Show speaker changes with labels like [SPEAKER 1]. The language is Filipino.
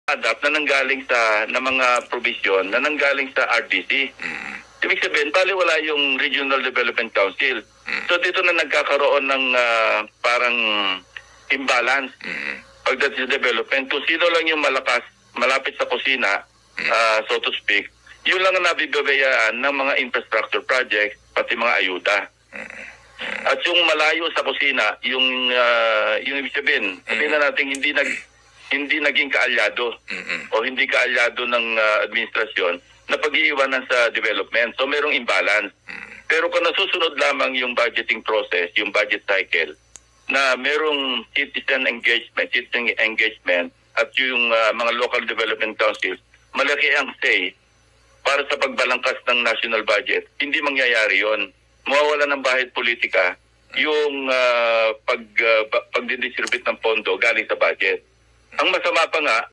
[SPEAKER 1] adapt na nanggaling na mga provision na nanggaling sa RDC. Ibig sabihin, baliwala yung Regional Development Council. So dito na nagkakaroon ng parang imbalance pagdating sa development. Kung sino lang yung malakas, malapit sa kusina, so to speak, yun lang ang nabibabayaan ng mga infrastructure projects, pati mga ayuda. At yung malayo sa kusina, yung ibig sabihin, sabihin na natin hindi naging kaalyado o hindi kaalyado ng administrasyon na pag-iiwanan sa development. So merong imbalance. Pero kung nasusunod lamang yung budgeting process, yung budget cycle, na merong citizen engagement at yung mga local development councils, malaki ang say para sa pagbalangkas ng national budget. Hindi mangyayari yon. Mawawala ng bahid politika yung pagdidistribute ng pondo galing sa budget. Ang masama pa nga,